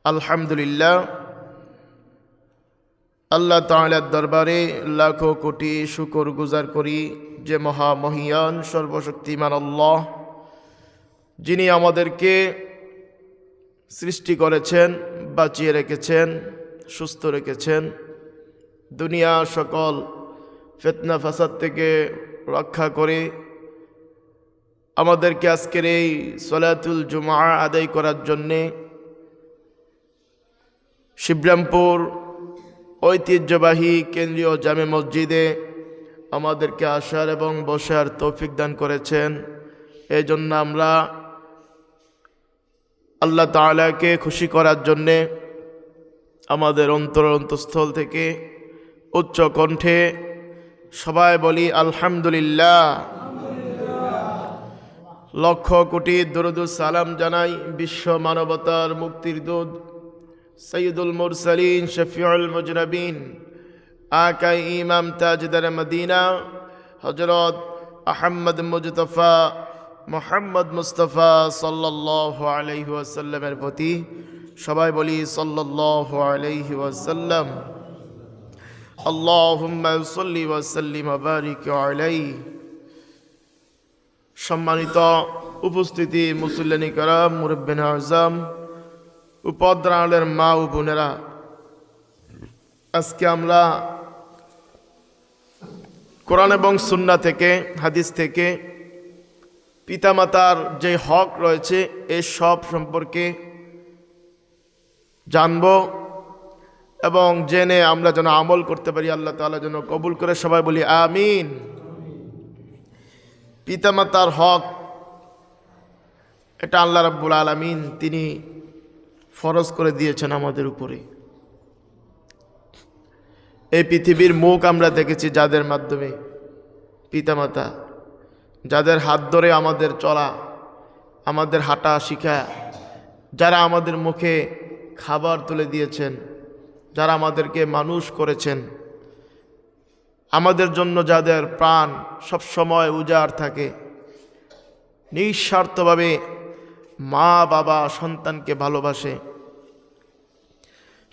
আলহামদুলিল্লাহ, আল্লাহ তাআলার দরবারে লাখো কোটি শুকর গুজার করি যে মহামহিয়ান সর্বশক্তিমান আল্লাহ, যিনি আমাদেরকে সৃষ্টি করেছেন, বাঁচিয়ে রেখেছেন, সুস্থ রেখেছেন, দুনিয়া সকল ফিতনা ফাসাদ থেকে রক্ষা করে আমাদেরকে আজকের এই সলাতুল জুমআ আদায় করার জন্যে শিবরামপুর ঐতিহ্যবাহী কেন্দ্রীয় জামে মসজিদে আমাদেরকে আসার এবং বসার তৌফিক দান করেছেন। এই জন্য আমরা আল্লাহ তাআলাকে খুশি করার জন্যে আমাদের অন্তঃস্থল থেকে উচ্চ কণ্ঠে সবাই বলি আলহামদুলিল্লাহ। লক্ষ কোটি দরুদ সালাম জানাই বিশ্ব মানবতার মুক্তির দূত সৈয়দুল মুরসালিন শফিউল মুজনবিন আকাই ইমাম তাজদার মদিনা হযরত আহমদ মুজতফা মুহাম্মদ মুস্তাফা সাল্লাল্লাহু আলাইহি ওয়াসাল্লামের প্রতি সবাই বলি সাল্লাল্লাহু আলাইহি ওয়াসাল্লাম। আল্লাহুম্মা সাল্লি ওয়া সাল্লিম ওয়া বারিক আলাইহি। সম্মানিত উপস্থিতি, মুসল্লিন কিরাম, মুরব্বিন আযম, উপদ্রালের মা ও বোনেরা, আজকে আমরা কোরআন এবং সুন্নাহ থেকে, হাদিস থেকে পিতামাতার যে হক রয়েছে এই সব সম্পর্কে জানব এবং জেনে আমরা যেন আমল করতে পারি। আল্লাহ তাআলা যেন কবুল করে। সবাই বলি আমিন। পিতামাতার হক এটা আল্লাহ রাব্বুল আলামিন তিনি ফরজ করে দিয়েছেন আমাদের উপরে। এই পৃথিবীর মুখ আমরা দেখেছি যাদের মাধ্যমে, পিতামাতা যাদের হাত ধরে আমাদের চলা, আমাদের হাঁটা শিখায়, যারা আমাদের মুখে খাবার তুলে দিয়েছেন, যারা আমাদেরকে মানুষ করেছেন, আমাদের জন্য যাদের প্রাণ সব সময় উজাড় থাকে, নিঃস্বার্থভাবে মা বাবা সন্তানকে ভালোবাসে,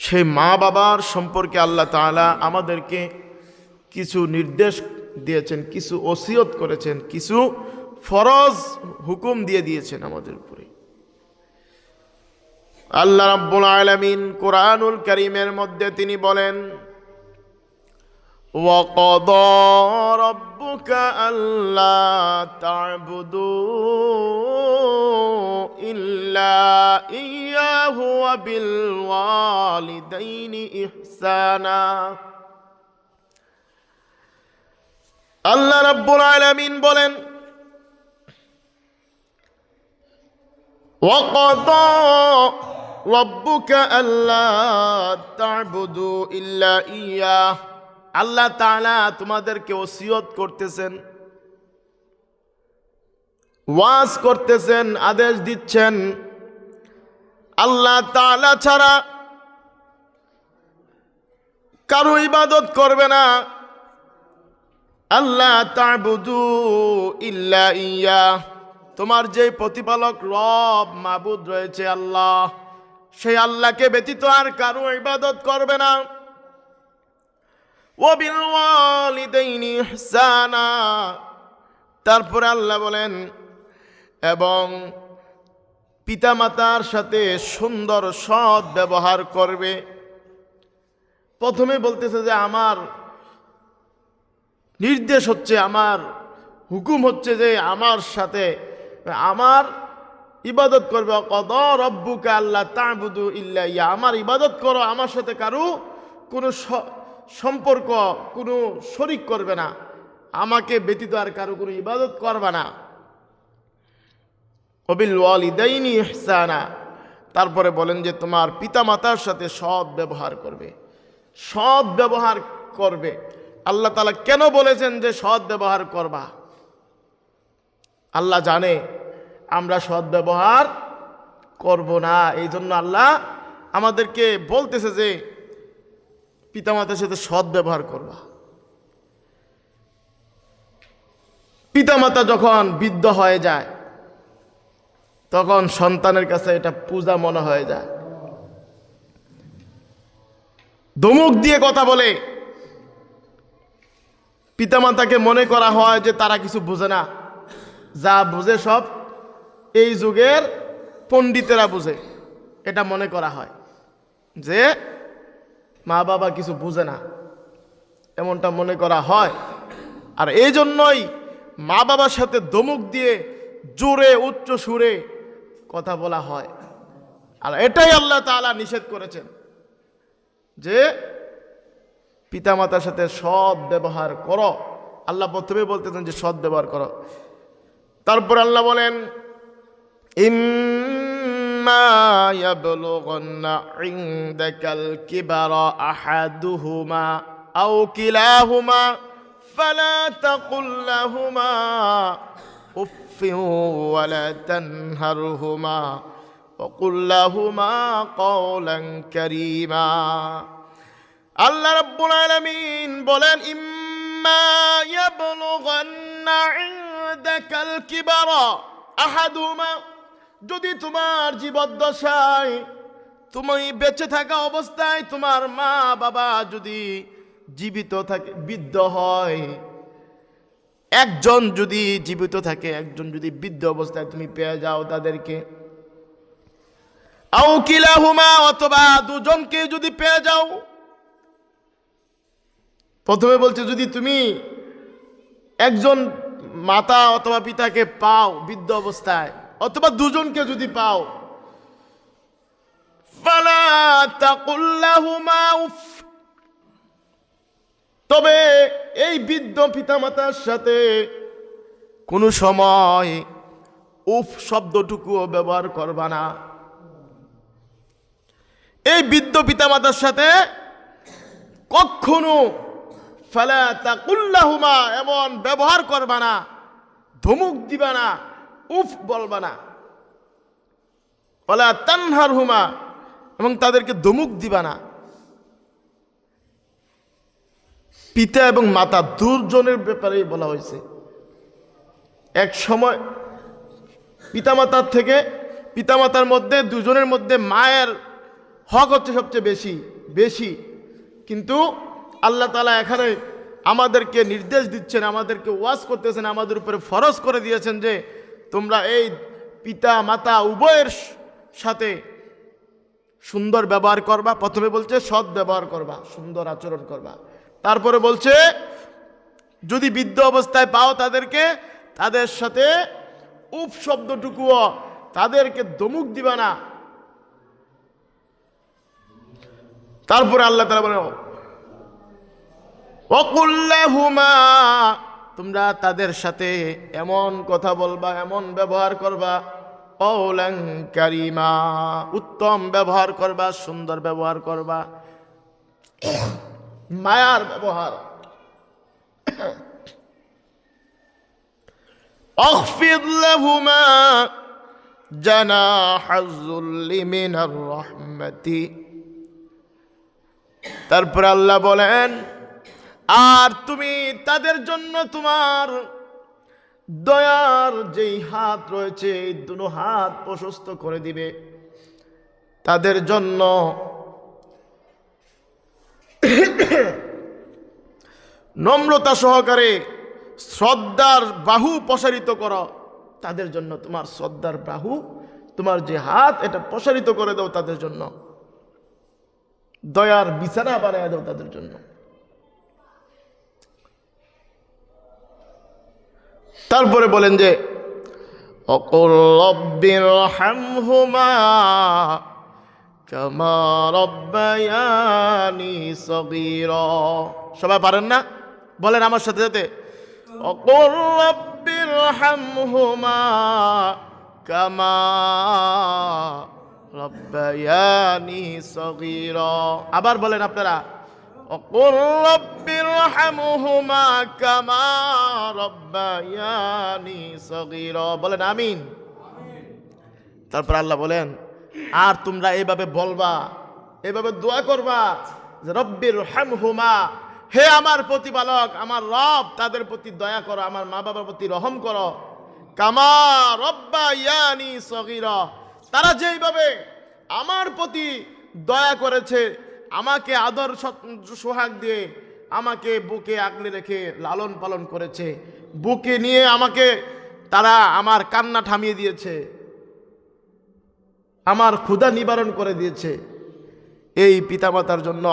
সেই মা বাবার সম্পর্কে আল্লাহ তাআলা আমাদেরকে কিছু নির্দেশ দিয়েছেন, কিছু ওসিয়ত করেছেন, কিছু ফরজ হুকুম দিয়ে দিয়েছেন আমাদের উপরে। আল্লাহ রাব্বুল আলামিন কোরআনুল কারীমের মধ্যে তিনি বলেন, وَقَضَى رَبُّكَ أَلَّا تَعْبُدُوا إِلَّا إِيَّاهُ وَبِالْوَالِدَيْنِ إِحْسَانًا। আল্লাহ রাব্বুল আলামিন বলেন, وَقَضَى رَبُّكَ أَلَّا تَعْبُدُوا إِلَّا إِيَّاهُ। আল্লাহ তাআলা তোমাদেরকে ওসিয়ত করতেছেন, ওয়াজ করতেছেন, আদেশ দিচ্ছেন, আল্লাহ তাআলা ছাড়া কারো ইবাদত করবে না। আল্লাহ তা'বুদু ইল্লা ইয়্যাহ, তোমার যে প্রতিপালক রব মাবুদ রয়েছে আল্লাহ, সেই আল্লাহকে ব্যতীত আর কারো ইবাদত করবে না। ওয়াবিল ওয়ালিদাইনি ইহসানা, তারপরে আল্লাহ বলেন এবং পিতামাতার সাথে সুন্দর সৎ ব্যবহার করবে। প্রথমে বলতেছে যে আমার নির্দেশ হচ্ছে, আমার হুকুম হচ্ছে যে আমার সাথে আমার ইবাদত করবে। কদা রব্বুকা আল্লা তা'বুদু ইল্লা ইয়্যা, আমার ইবাদত করো, আমার সাথে কারো কোনো সম্পর্ক, কোনো শরীক করবে না, আমাকে ব্যতীত আর কারো কোনো ইবাদত করবে না। ওয়াবিল ওয়ালিদাইনি ইহসানা, তারপরে বলেন যে তোমার পিতামাতার সাথে সৎ ব্যবহার করবে। সৎ ব্যবহার করবে। আল্লাহ তাআলা কেন বলেছেন যে সৎ ব্যবহার করবা? আল্লাহ জানে আমরা সৎ ব্যবহার করব না, এই জন্য আল্লাহ আমাদেরকে বলতেছে যে পিতামাতার সাথে সৎ ব্যবহার করবা। পিতামাতা যখন বৃদ্ধ হয়ে যায় তখন সন্তানের কাছে এটা পূজা মনে হয়ে যায়। ধমক দিয়ে কথা বলে, পিতামাতাকে মনে করা হয় যে তারা কিছু বোঝে না, যা বোঝে সব এই যুগের পণ্ডিতেরা বোঝে, এটা মনে করা হয় যে মা বাবা কিছু বোঝে না, এমনটা মনে করা হয়। আর এই জন্যই মা বাবার সাথে ধমক দিয়ে জোরে উচ্চ সুরে কথা বলা হয়। আর এটাই আল্লাহ তাআলা নিষেধ করেছেন যে পিতামাতার সাথে সৎ ব্যবহার করো। আল্লাহ প্রথমে বলতেছেন যে সৎ ব্যবহার করো, তারপর আল্লাহ বলেন ইম্মা ইয়াবলুগান্না ইনদাকাল কিবারা আহাদুহুমা আও কিলাহুমা ফালা তাকুল লাহুমা উফফিন ওয়ালা তানহারহুমা ওয়াকুল লাহুমা কওলান কারীমা। আল্লাহ রাব্বুল আলামিন বলেন ইম্মা ইয়াবলুগান্না ইনদাকাল কিবারা আহাদুহুমা, যদি তোমার জীবদ্দশায়, তুমি বেঁচে থাকা অবস্থায় তোমার মা বাবা যদি জীবিত থাকে, বৃদ্ধ হয়, একজন যদি জীবিত থাকে, একজন যদি বৃদ্ধ অবস্থায় তুমি পেয়ে যাও তাদেরকে, আও কিলাহুমা, অথবা দুজনকে যদি পেয়ে যাও। প্রথমে বলছে যদি তুমি একজন মাতা অথবা পিতাকে পাও বৃদ্ধ অবস্থায়, অথবা দুজনকে যদি পাও, ফালা তাকুল লাহুমা উফ, তবে এই বৃদ্ধ পিতামাতার সাথে কোনো সময় উফ শব্দটুকুও ব্যবহার করবা না। এই বৃদ্ধ পিতামাতার সাথে কখনো ফালা তাকুল লাহুমা এমন ব্যবহার করবা না, ধমক দিবা না, উফ বলবা না। ওয়ালা তানহারহুমা, এবং তাদেরকে ধমক দিবা না। পিতা এবং মাতা দুজনের ব্যাপারেই বলা হয়েছে। এক সময় পিতামাতার মধ্যে দুজনের মধ্যে মায়ের হক হচ্ছে সবচেয়ে বেশি, কিন্তু আল্লাহ তাআলা এখানে আমাদেরকে নির্দেশ দিচ্ছেন, আমাদেরকে ওয়াজ করতেছেন, আমাদের উপরে ফরজ করে দিয়েছেন যে তোমরা এই পিতা মাতা উভয়ের সাথে সুন্দর ব্যবহার করবা। প্রথমে বলছে সৎ ব্যবহার করবা, সুন্দর আচরণ করবা। তারপরে বলছে যদি বৃদ্ধ অবস্থায় পাও তাদেরকে, তাদের সাথে উফ শব্দটুকুও, তাদেরকে ধমক দিবা না। তারপরে আল্লাহ তাআলা বলেন ওয়াকুল লাহুমা, তোমরা তাদের সাথে এমন কথা বলবা, এমন ব্যবহার করবা, কওলান কারীমা, উত্তম ব্যবহার করবা, সুন্দর ব্যবহার করবা, মায়ার ব্যবহার। আখফিদ লাহুমা জানাহাজ যুল্লি মিনার রাহমাতি। তারপর আল্লাহ বলেন আর তুমি তাদের জন্য তোমার দয়ার যেই হাত রয়েছে, এই দুটো হাত প্রশস্ত করে দিবে তাদের জন্য। নম্রতা সহকারে শ্রদ্ধার বাহু প্রসারিত করো তাদের জন্য, তোমার শ্রদ্ধার বাহু, তোমার যে হাত, এটা প্রসারিত করে দাও তাদের জন্য, দয়ার বিছানা বানিয়ে দাও তাদের জন্য। তারপরে বলেন যে অকুল রব্বিরহামহুমা কামা রাব্বায়ানি সগীরা। সবাই পারেন না? বলেন আমার সাথে সাথে অকুল রব্বিরহামহুমা কামা রাব্বায়ানি সগীরা। আবার বলেন আপনারা وقل رب ارحمهما كما ربياني صغيرا। বলেন আমিন। তারপর আল্লাহ বলেন আর তোমরা এইভাবে বলবা, এইভাবে দোয়া করবা যে রব্বির রহমহুমা, হে আমার প্রতিপালক, আমার রব, তাদের প্রতি দয়া করো, আমার মা বাবার প্রতি রহম করো, কামা রব্বায়ানি সগীরা, তারা যেইভাবে আমার প্রতি দয়া করেছে, আমাকে আদর সোহাগ দিয়ে আমাকে বুকে আগলে রেখে লালন পালন করেছে, বুকে নিয়ে আমাকে তারা আমার কান্না থামিয়ে দিয়েছে, আমার ক্ষুধা নিবারণ করে দিয়েছে। এই পিতামাতার জন্য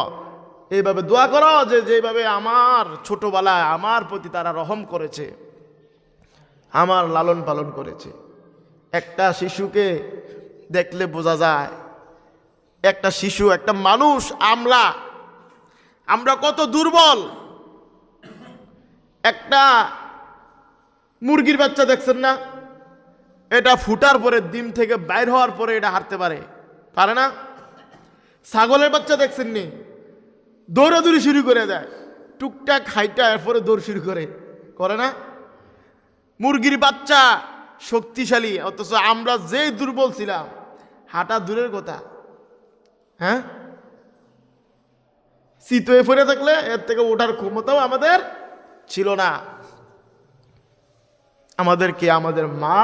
এইভাবে দোয়া করো যে যেভাবে আমার ছোটবেলায় আমার প্রতি তারা রহম করেছে, আমার লালন পালন করেছে। একটা শিশুকে দেখলে বোঝা যায়, একটা শিশু, একটা মানুষ, আমরা কত দুর্বল। একটা মুরগির বাচ্চা দেখছেন না, এটা ফুটার পরে, ডিম থেকে বাইর হওয়ার পরে এটা হাঁটতে পারে না। ছাগলের বাচ্চা দেখছেন নি, দৌড়াদৌড়ি শুরু করে দেয়, টুকটাক হাইটা এরপরে দৌড় শুরু করে না। মুরগির বাচ্চা শক্তিশালী, অথচ আমরা যেই দুর্বল ছিলাম, হাঁটা দূরের কথা। হ্যাঁ, চিতয়ে পড়ে থাকলে এর থেকে ওঠার ক্ষমতাও আমাদের ছিল না। আমাদেরকে আমাদের মা,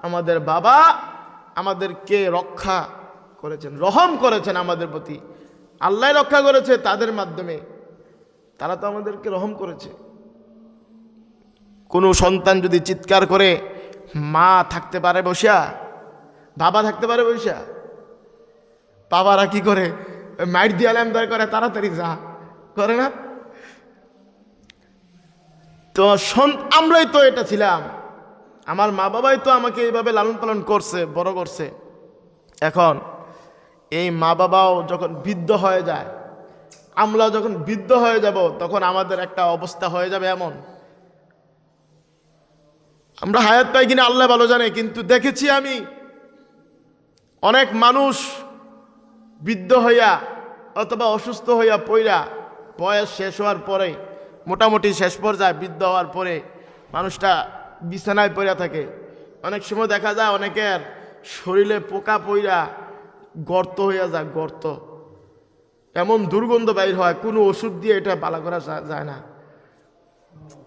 আমাদের বাবা আমাদেরকে রক্ষা করেছেন, রহম করেছেন আমাদের প্রতি। আল্লাহ রক্ষা করেছে তাদের মাধ্যমে, তারা তো আমাদেরকে রহম করেছে। কোনো সন্তান যদি চিৎকার করে, মা থাকতে পারে বসা, বাবা থাকতে পারে বসা, বাবারা কি করে, মাইট দিয়ে আলামদার করে, তাড়াতাড়ি যা করে না। তো আমরাই তো এটা ছিলাম, আমার মা বাবাই তো আমাকে এইভাবে লালন পালন করছে, বড় করছে। এখন এই মা বাবাও যখন বৃদ্ধ হয়ে যায়, আমরাও যখন বৃদ্ধ হয়ে যাব, তখন আমাদের একটা অবস্থা হয়ে যাবে এমন, আমরা হায়াত পাই কিনা আল্লাহ ভালো জানে। কিন্তু দেখেছি আমি অনেক মানুষ বৃদ্ধ হইয়া অথবা অসুস্থ হইয়া পইরা, বয়স শেষ হওয়ার পরে, মোটামুটি শেষ পর্যায়ে বৃদ্ধ হওয়ার পরে মানুষটা বিছানায় পড়া থাকে। অনেক সময় দেখা যায় অনেকের শরীরে পোকা পইরা গর্ত হইয়া যায়, গর্ত, এমন দুর্গন্ধ বাইর হয়, কোনো ওষুধ দিয়ে এটা পালা করা যায় না,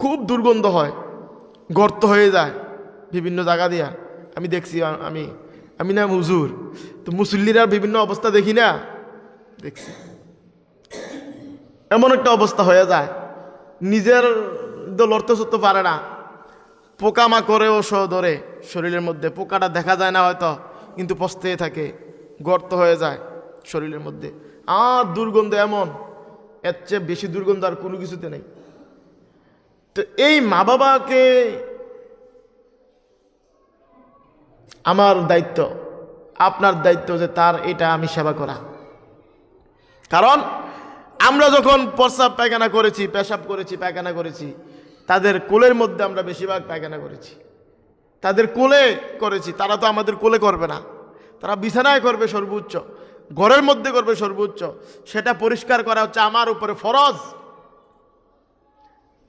খুব দুর্গন্ধ হয়, গর্ত হয়ে যায় বিভিন্ন জায়গা দিয়া। আমি দেখছি, আমি না হুজুর, তো মুসল্লিরা বিভিন্ন অবস্থা দেখি না, দেখছি এমন একটা অবস্থা হয়ে যায়, নিজের লড়তে চড়তে পারে না, পোকামাকড়েও ধরে শরীরের মধ্যে, পোকাটা দেখা যায় না হয়তো, কিন্তু পচতেই থাকে, গর্ত হয়ে যায় শরীরের মধ্যে। আর দুর্গন্ধ এমন, এর চেয়ে বেশি দুর্গন্ধ আর কোনো কিছুতে নেই। তো এই মা বাবাকে আমার দায়িত্ব, আপনার দায়িত্ব যে তার এটা আমি সেবা করা। কারণ আমরা যখন প্রস্রাব পায়খানা করেছি, পেশাব করেছি, পায়খানা করেছি, তাদের কোলের মধ্যে আমরা বেশিরভাগ পায়খানা করেছি, তাদের কোলে করেছি। তারা তো আমাদের কোলে করবে না, তারা বিছানায় করবে সর্বোচ্চ, ঘরের মধ্যে করবে সর্বোচ্চ। সেটা পরিষ্কার করা হচ্ছে আমার উপরে ফরজ।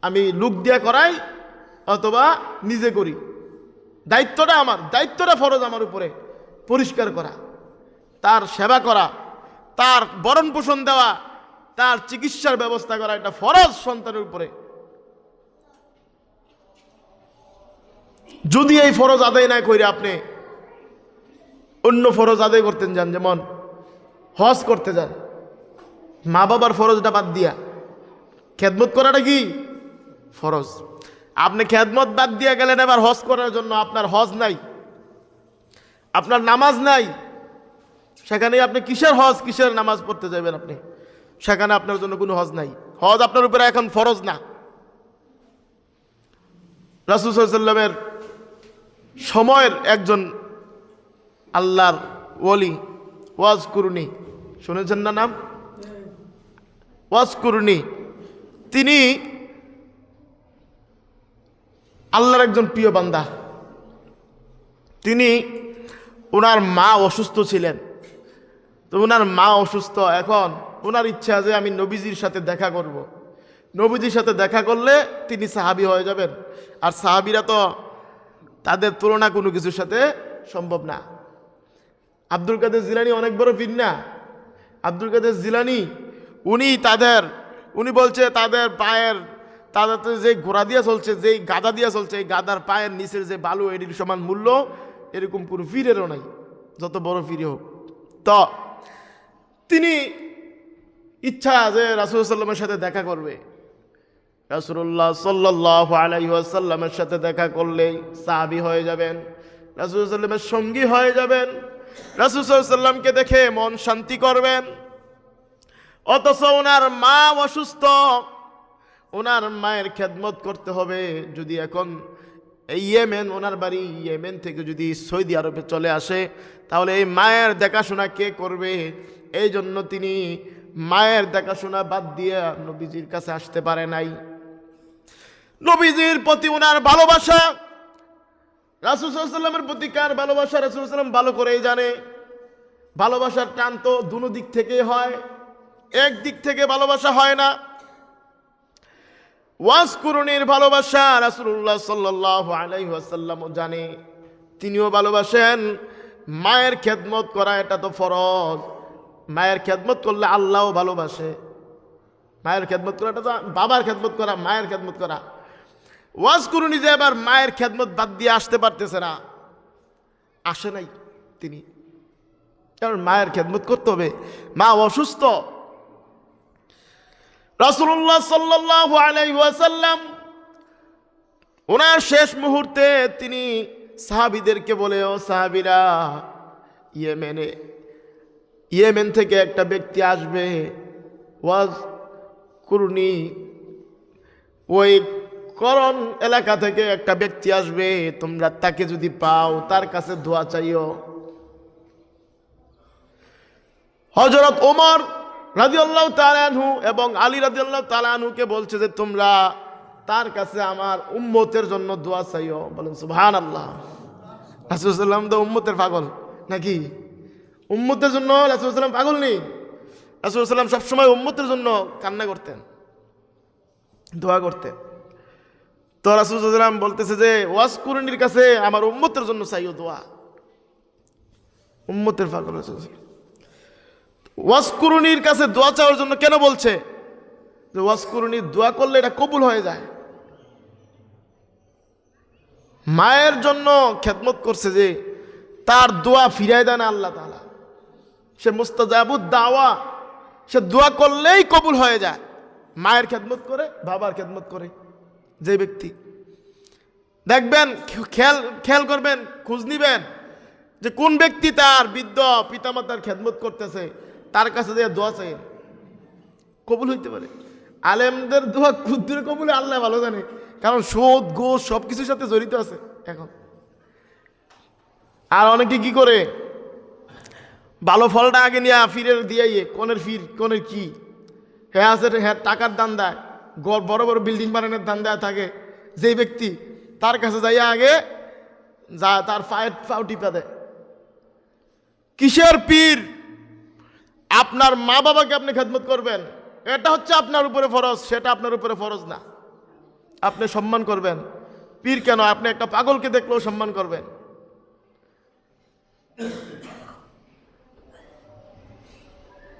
আমি লোক দিয়া করাই অথবা নিজে করি, দায়িত্বটা আমার, দায়িত্বটা ফরজ আমার উপরে, পরিষ্কার করা, তার সেবা করা, তার ভরণ পোষণ দেওয়া, তার চিকিৎসার ব্যবস্থা করা, এটা ফরজ সন্তানের উপরে। যদি এই ফরজ আদায় না করে আপনি অন্য ফরজ আদায় করতেন যান, যেমন হজ করতে যান, মা বাবার ফরজটা বাদ দিয়া খেদমত করাটা কি ফরজ। আপনি খেদমত বাদ দিয়ে গেলেন এবার হজ করার জন্য, আপনার হজ নাই, আপনার নামাজ নাই, সেখানে আপনি কিসের হজ, কিসের নামাজ পড়তে যাবেন আপনি? সেখানে আপনার জন্য কোনো হজ নাই, হজ আপনার উপরে এখন ফরজ না। রাসূল সাল্লাল্লাহু আলাইহি ওয়াসাল্লামের সময়ের একজন আল্লাহর ওলি, ওয়াজ কুরুনি, শুনেছেন না নাম? ওয়াজ কুরুনি, তিনি আল্লাহর একজন প্রিয় বান্দা। তিনি, ওনার মা অসুস্থ ছিলেন, তো ওনার মা অসুস্থ, এখন ওনার ইচ্ছা যে আমি নবীজির সাথে দেখা করব। নবীজির সাথে দেখা করলে তিনি সাহাবী হয়ে যাবেন, আর সাহাবীরা তো তাদের তুলনা কোনো কিছুর সাথে সম্ভব না। আব্দুল কাদের জিলানী অনেক বড় পীর না? আব্দুল কাদের জিলানী উনি বলছে তাদের পায়ের, তাদের যে ঘোড়া দিয়া চলছে, যেই গাদা দিয়া চলছে, এই গাদার পায়ের নিচের যে বালু, এটির সমান মূল্য এরকম কোনো পীরেরও নাই, যত বড় পীরে হোক। তো তিনি ইচ্ছা যে রাসূলুল্লাহ সাল্লামের সাথে দেখা করবে। রাসূলুল্লাহ সাল্লাল্লাহু আলাইহি ওয়াসাল্লামের সাথে দেখা করলেই সাহাবী হয়ে যাবেন, রাসূলুল্লাহ সাল্লামের সঙ্গী হয়ে যাবেন, রাসূলুল্লাহ সাল্লামকে দেখে মন শান্তি করবেন। অথচ ওনার মা অসুস্থ, ওনার মায়ের খেদমত করতে হবে। যদি এখন ইয়েমেন, ওনার বাড়ি ইয়েমেন থেকে যদি সৌদি আরবে চলে আসে, তাহলে এই মায়ের দেখাশোনা কে করবে? এই জন্য তিনি মায়ের দেখাশোনা বাদ দিয়ে নবীজির কাছে আসতে পারে নাই। নবীজির প্রতি ওনার ভালোবাসা, রাসূল সাল্লাল্লাহু আলাইহি ওয়াসাল্লামের প্রতি কার ভালোবাসা রাসূল সাল্লাল্লাহু আলাইহি ওয়াসাল্লাম ভালো করেই জানে। ভালোবাসার টান তো দুনো দিক থেকেই হয়, এক দিক থেকে ভালোবাসা হয় না। ওয়াজকুরুনির ভালোবাসা রাসূলুল্লাহ সাল্লাল্লাহু আলাইহি ওয়াসাল্লামও জানে, তিনিও ভালোবাসেন। মায়ের খেদমত করা এটা তো ফরজ, মায়ের খেদমত করলে আল্লাহও ভালোবাসে। মায়ের খেদমত করা এটা তো বাবার খেদমত করা, মায়ের খেদমত করা। ওয়াজকুরুনি যে এবার মায়ের খেদমত বাদ দিয়ে আসতে পারতেছে না, আসে নাই তিনি, কারণ মায়ের খেদমত করতে হবে, মা অসুস্থ। রাসূলুল্লাহ সাল্লাল্লাহু আলাইহি ওয়াসাল্লাম ওনার শেষ মুহূর্তে তিনি সাহাবীদেরকে বলে, ও সাহাবীরা, ইয়েমেন থেকে একটা ব্যক্তি আসবে, ওয়াজকুরুনি, ওই করণ এলাকা থেকে একটা ব্যক্তি আসবে, তোমরা তাকে যদি পাও তার কাছে দোয়া চাইও। হযরত ওমর রাদিয়াল্লাহু তাআলা আনহু এবং আলী রাদিয়াল্লাহু তাআলা আনহুকে বলছে যে তোমরা তার কাছে আমার উম্মতের জন্য দোয়া চাইও। বলেন সুবহানাল্লাহ। রাসূলুল্লাহ সাল্লাল্লাহু আলাইহি ওয়াসাল্লাম তো উম্মতের পাগল নাকি? উম্মতের জন্য রাসূলুল্লাহ সাল্লাল্লাহু আলাইহি ওয়াসাল্লাম পাগল নেই। রাসূলুল্লাহ সাল্লাল্লাহু আলাইহি ওয়াসাল্লাম সবসময় উম্মতের জন্য কান্না করতেন, দোয়া করতেন। তো রাসূলুল্লাহ সাল্লাল্লাহু আলাইহি ওয়াসাল্লাম বলতেছে যে ওয়াজকুরুনির কাছে আমার উম্মতের জন্য চাইও দোয়া। উম্মতের পাগল রাসূলুল্লাহ। ওয়াজকুরুনির কাছে দোয়া চাওয়ার জন্য কেন বলছে? যে ওয়াজকুরুনির দোয়া করলে এটা কবুল হয়ে যায়। মায়ের জন্য খেদমত করছে যে তার দোয়া ফিরায় দেয় না আল্লাহ তাআলা, সে মুস্তাজাবুদ দাওয়া, সে দোয়া করলেই কবুল হয়ে যায়। মায়ের খেদমত করে, বাবার খেদমত করে যে ব্যক্তি, দেখবেন, খেয়াল করবেন, খোঁজ নিবেন যে কোন ব্যক্তি তার বৃদ্ধ পিতামাতার খেদমত করতেছে, তার কাছে যে দোয়া চাই কবুল হইতে পারে। আলেমদের দোয়া ক্ষুদ্র কবুল আল্লাহ ভালো জানে, কারণ সুদ ঘুষ সব কিছুর সাথে জড়িত আছে এখন। আর অনেকে কি করে, ভালো ফলটা আগে নিয়ে ফিরে দিয়ে কনের কি হ্যাঁ আছে, হ্যাঁ টাকার দান দেয়, বড় বড় বিল্ডিং বানানোর দান দেয়া থাকে যেই ব্যক্তি, তার কাছে যাইয়া আগে যা তার পাও টিপা দেয়। কিসের পীর? আপনার মা বাবাকে আপনি খেদমত করবেন, এটা হচ্ছে আপনার উপরে ফরজ, সেটা আপনার উপরে ফরজ না। আপনি সম্মান করবেন। পীর কেন, আপনি একটা পাগলকে দেখলেও সম্মান করবেন।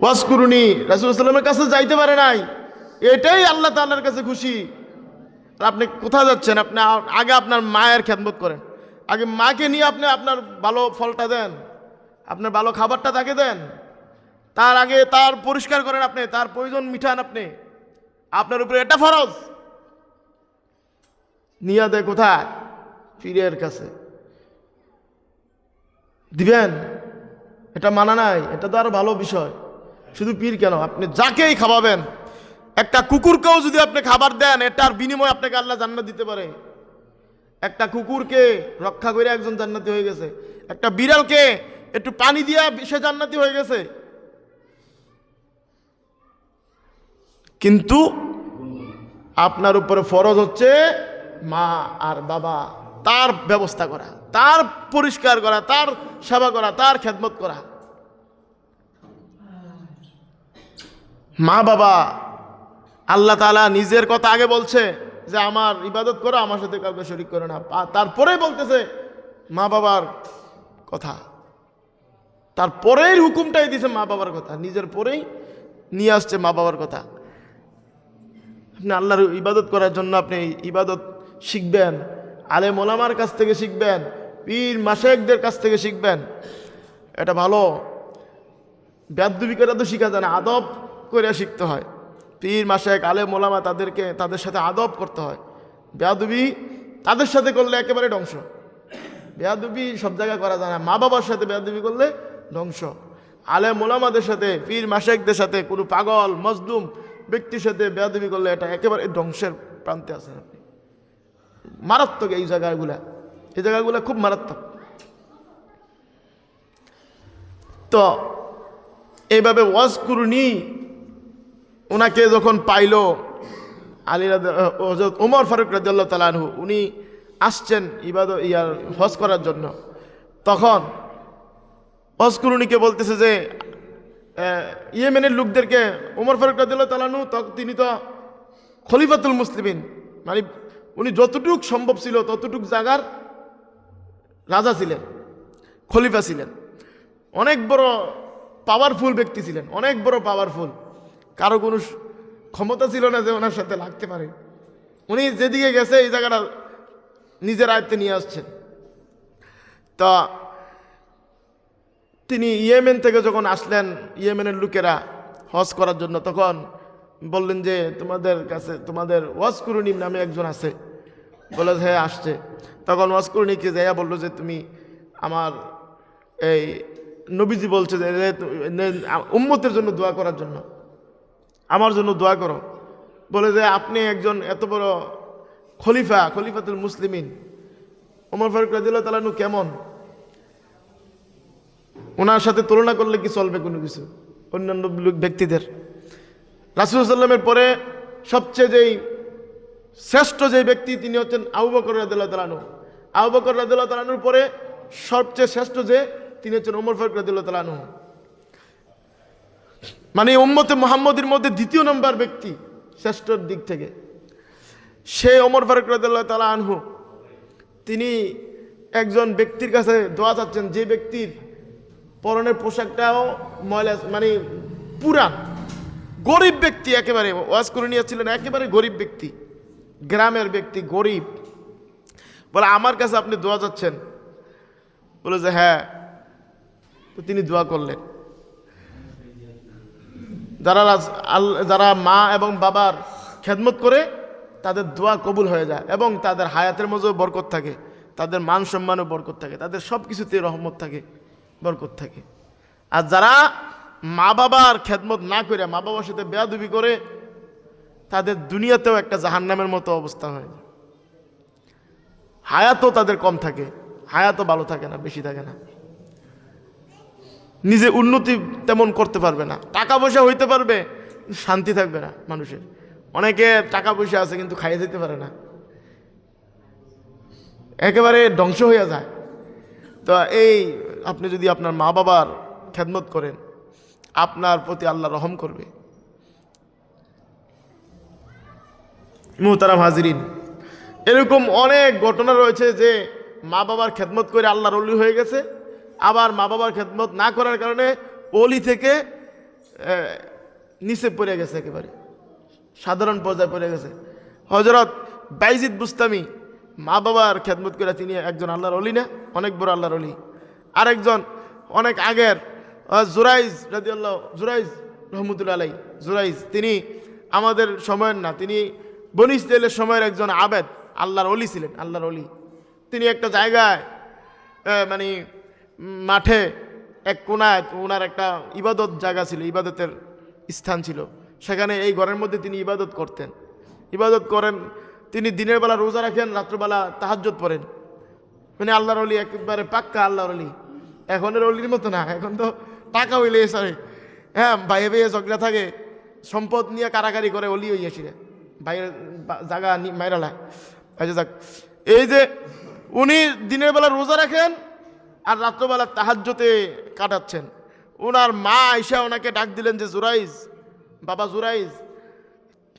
ওয়াজকুরুনি রাসূলুল্লাহ সাল্লাল্লাহু আলাইহি ওয়াসাল্লামের কাছে যাইতে পারে নাই, এটাই আল্লাহ তাআলার কাছে খুশি। আপনি কোথায় যাচ্ছেন? আপনি আগে আপনার মায়ের খেদমত করেন, আগে মাকে নিয়ে আপনি আপনার ভালো ফলটা দেন, আপনার ভালো খাবারটা তাকে দেন, তার আগে তার পরিষ্কার করেন, আপনি তার প্রয়োজন মিটান, আপনি আপনার উপরে এটা ফরজ। নিয়ে দেয় কোথায়? পীরের কাছে দিবেন, এটা মানা নাই, এটা তো আরো ভালো বিষয়। শুধু পীর কেন, আপনি যাকেই খাওয়াবেন, একটা কুকুরকেও যদি আপনি খাবার দেন, এটার বিনিময়ে আপনাকে আল্লাহ জান্নাত দিতে পারে। একটা কুকুরকে রক্ষা করে একজন জান্নাতি হয়ে গেছে, একটা বিড়ালকে একটু পানি দিয়া সে জান্নাতি হয়ে গেছে। কিন্তু আপনার উপরে ফরজ হচ্ছে মা আর বাবা, তার ব্যবস্থা করা, তার পরিষ্কার করা, তার সেবা করা, তার খেদমত করা। মা বাবা আল্লাহ তাআলা নিজের কথা আগে বলছে যে আমার ইবাদত করো, আমার সাথে কাউকে শরীক করো না, তারপরেই বলতেছে মা বাবার কথা, তারপরেই হুকুমটাই দিছে মা বাবার কথা, নিজের পরেই নিয়ে আসছে মা বাবার কথা। আপনি আল্লাহর ইবাদত করার জন্য আপনি ইবাদত শিখবেন, আলেম ওলামার কাছ থেকে শিখবেন, পীর মাশায়েখদের কাছ থেকে শিখবেন, এটা ভালো। বেয়াদবি করে তো শিখা যায় না, আদব করে শিখতে হয়। পীর মাশায়েখ আলেম ওলামা তাদের সাথে আদব করতে হয়। বেয়াদবি তাদের সাথে করলে একেবারে ধ্বংস। বেয়াদবি সব জায়গায় করা যায় না। মা বাবার সাথে বেয়াদবি করলে ধ্বংস। আলেম ওলামাদের সাথে, পীর মাশায়েখদের সাথে, কোনো পাগল মজলুম ব্যক্তির সাথে বেয়াদবি করলে এটা একেবারে ধ্বংসের প্রান্তে আছেন আপনি। মারাত্মক এই জায়গাগুলো খুব মারাত্মক। তো এইভাবে ওয়াজ কুরুনি ওনাকে যখন পাইল হযরত ওমর ফারুক রাদিয়াল্লাহু তাআলা আনহু, উনি আসছেন হজ করার জন্য। তখন হজ কুরুনিকে বলতেছে যে ইয়েমেনের লোকদেরকে, ওমর ফারুক রাদিয়াল্লাহু তাআলা আনহু তিনি তো খলিফাতুল মুসলিমিন, মানে উনি যতটুক সম্ভব ছিল ততটুক জায়গার রাজা ছিলেন, খলিফা ছিলেন, অনেক বড় পাওয়ারফুল ব্যক্তি ছিলেন, অনেক বড় পাওয়ারফুল। কারো কোনো ক্ষমতা ছিল না যে ওনার সাথে লাগতে পারে। উনি যেদিকে গেছে এই জায়গাটা নিজের আয়ত্তে নিয়ে আসছেন। তা তিনি ইয়েমেন থেকে যখন আসলেন, ইয়েমেনের লোকেরা হজ করার জন্য, তখন বললেন যে তোমাদের কাছে তোমাদের ওয়াজ কুরুনি নামে একজন আছে। বলে হ্যাঁ আসছে। তখন ওয়াজ কুরুনিকে যাইয়া বললো যে তুমি আমার এই নবীজি বলছে যে উম্মতের জন্য দোয়া করার জন্য, আমার জন্য দোয়া করো। বলে যে আপনি একজন এত বড় খলিফাতুল মুসলিমিন, ওমর ফারুক রাদিয়াল্লাহু তাআলা আনহু কেমন? ওনার সাথে তুলনা করলে কি চলবে কোনো কিছু অন্যান্য ব্যক্তিদের? রাসূলুল্লাহ সাল্লাল্লাহু আলাইহি ওয়াসাল্লামের পরে সবচেয়ে শ্রেষ্ঠ যে ব্যক্তি তিনি হচ্ছেন আবু বকর রাদিয়াল্লাহু তাআলা আনহু। আবু বকর রাদিয়াল্লাহু তাআলা আনহুর পরে সবচেয়ে শ্রেষ্ঠ তিনি হচ্ছেন ওমর ফারুক রাদিয়াল্লাহু তাআলা আনহু। মানে উম্মতে মুহাম্মদের মধ্যে দ্বিতীয় নম্বর ব্যক্তি শ্রেষ্ঠর দিক থেকে সে ওমর ফারুক রাদিয়াল্লাহু তাআলা আনহু। তিনি একজন ব্যক্তির কাছে দোয়া চাচ্ছেন, যে ব্যক্তির পরনের পোশাকটাও ময়লা, মানে পুরান, গরিব ব্যক্তি, একেবারে ওয়াজ করে নিয়েছিলেন, একেবারে গরিব ব্যক্তি, গ্রামের ব্যক্তি, গরিব। বলে আমার কাছে আপনি দোয়া চাচ্ছেন? বলে যে হ্যাঁ। তো তিনি দোয়া করলেন। যারা মা এবং বাবার খেদমত করে তাদের দোয়া কবুল হয়ে যায় এবং তাদের হায়াতের মধ্যেও বরকত থাকে, তাদের মান সম্মানও বরকত থাকে, তাদের সব কিছুতে রহমত থাকে, বরকত থাকে। আর যারা মা বাবার খেদমত না করে, মা বাবার সাথে বেয়াদবি করে, তাদের দুনিয়াতেও একটা জাহান্নামের মতো অবস্থা হয়। হায়াতও তাদের কম থাকে, হায়াতও ভালো থাকে না, বেশি থাকে না। নিজে উন্নতি তেমন করতে পারবে না, টাকা পয়সা হইতে পারবে, শান্তি থাকবে না মানুষের। অনেকে টাকা পয়সা আছে কিন্তু খাইয়ে যেতে পারে না, একেবারে ধ্বংস হয়ে যায়। তো এই আপনি যদি আপনার মা বাবার খেদমত করেন, আপনার প্রতি আল্লাহ রহম করবে। মুহতারাম হাজিরিন, এরকম অনেক ঘটনা রয়েছে যে মা বাবার খেদমত করে আল্লাহর ওলি হয়ে গেছে, আবার মা বাবার খেদমত না করার কারণে ওলি থেকে নিচে পড়ে গেছে, একেবারে সাধারণ পর্যায়ে পড়ে গেছে। হযরত বাইজিদ বুস্তামি মা বাবার খেদমত করে তিনি একজন আল্লাহর ওলি না, অনেক বড় আল্লাহর ওলি। আরেকজন অনেক আগের জুরাইজ রহমতুল্লাহ আলাই, জুরাইজ, তিনি আমাদের সময়ের না, তিনি বনী ইসরাইলের সময়ের একজন আবেদ আল্লাহর ওলি ছিলেন, আল্লাহর ওলি। তিনি একটা জায়গায় মানে মাঠে এক কোনায় ওনার একটা ইবাদত জায়গা ছিল, ইবাদতের স্থান ছিল, সেখানে এই ঘরের মধ্যে তিনি ইবাদত করেন। তিনি দিনের বেলা রোজা রাখেন, রাত্রবেলা তাহাজ্জুদ পড়েন। মানে আল্লাহর ওলি, একেবারে পাক্কা আল্লাহর ওলি। এখনের ওলির মতো না, এখন তো টাকা হইলে সরি, হ্যাঁ, ভাইয়ে ভাইয়ে ঝগড়া থাকে, সম্পদ নিয়ে কারাকারি করে ওলি হইয়াছি রে, ভাইয়ের জায়গা মাইরালায়। আচ্ছা যাক, এই যে উনি দিনের বেলা রোজা রাখেন আর রাত্রবেলা তাহাজ্জুদে কাটাচ্ছেন। ওনার মা আয়েশা ওনাকে ডাক দিলেন যে জুরাইজ, বাবা জুরাইজ।